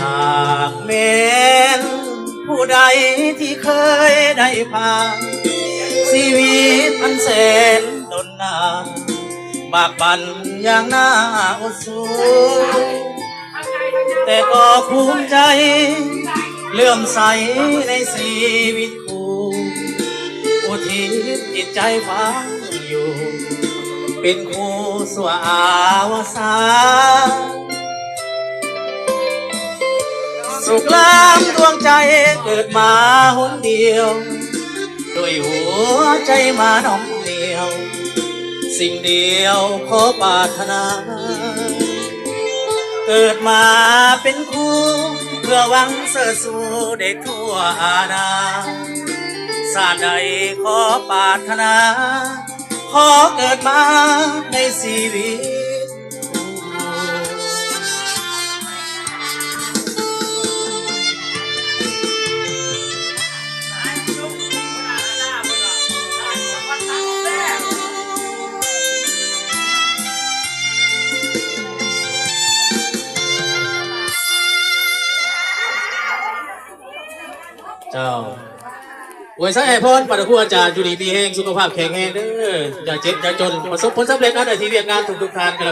หากแม้นผู้ใดที่เคยได้ผ่านชีวิตอันแสนดนนานบากบั่นอย่างน่าอดสู้แต่ก็ภูมิใจเลื่อมใสในชีวิตคู่อุทิศจิตใจฟังอยู่เป็นคู่สัวอาวสานสุขล้ำดวงใจเกิดมาหนเดียวด้วยหัวใจมาน้องเดียวสิ่งเดียวขอปรารถนาเกิดมาเป็นคู่เพื่อหวังเสริฐสู่ได้ทั่วอาณาศาสตร์ใดขอปรารถนาขอเกิดมาในชีวิตเจ้าอวยใส่ให้พรปัตตาครูอาจารย์อยู่ดีมีแห้งสุขภาพแข็งแรงเด้ออย่าเจ็บอย่าจนประสบผลสำเร็จอันใดที่เรียกงานทุกทานกันแล้ว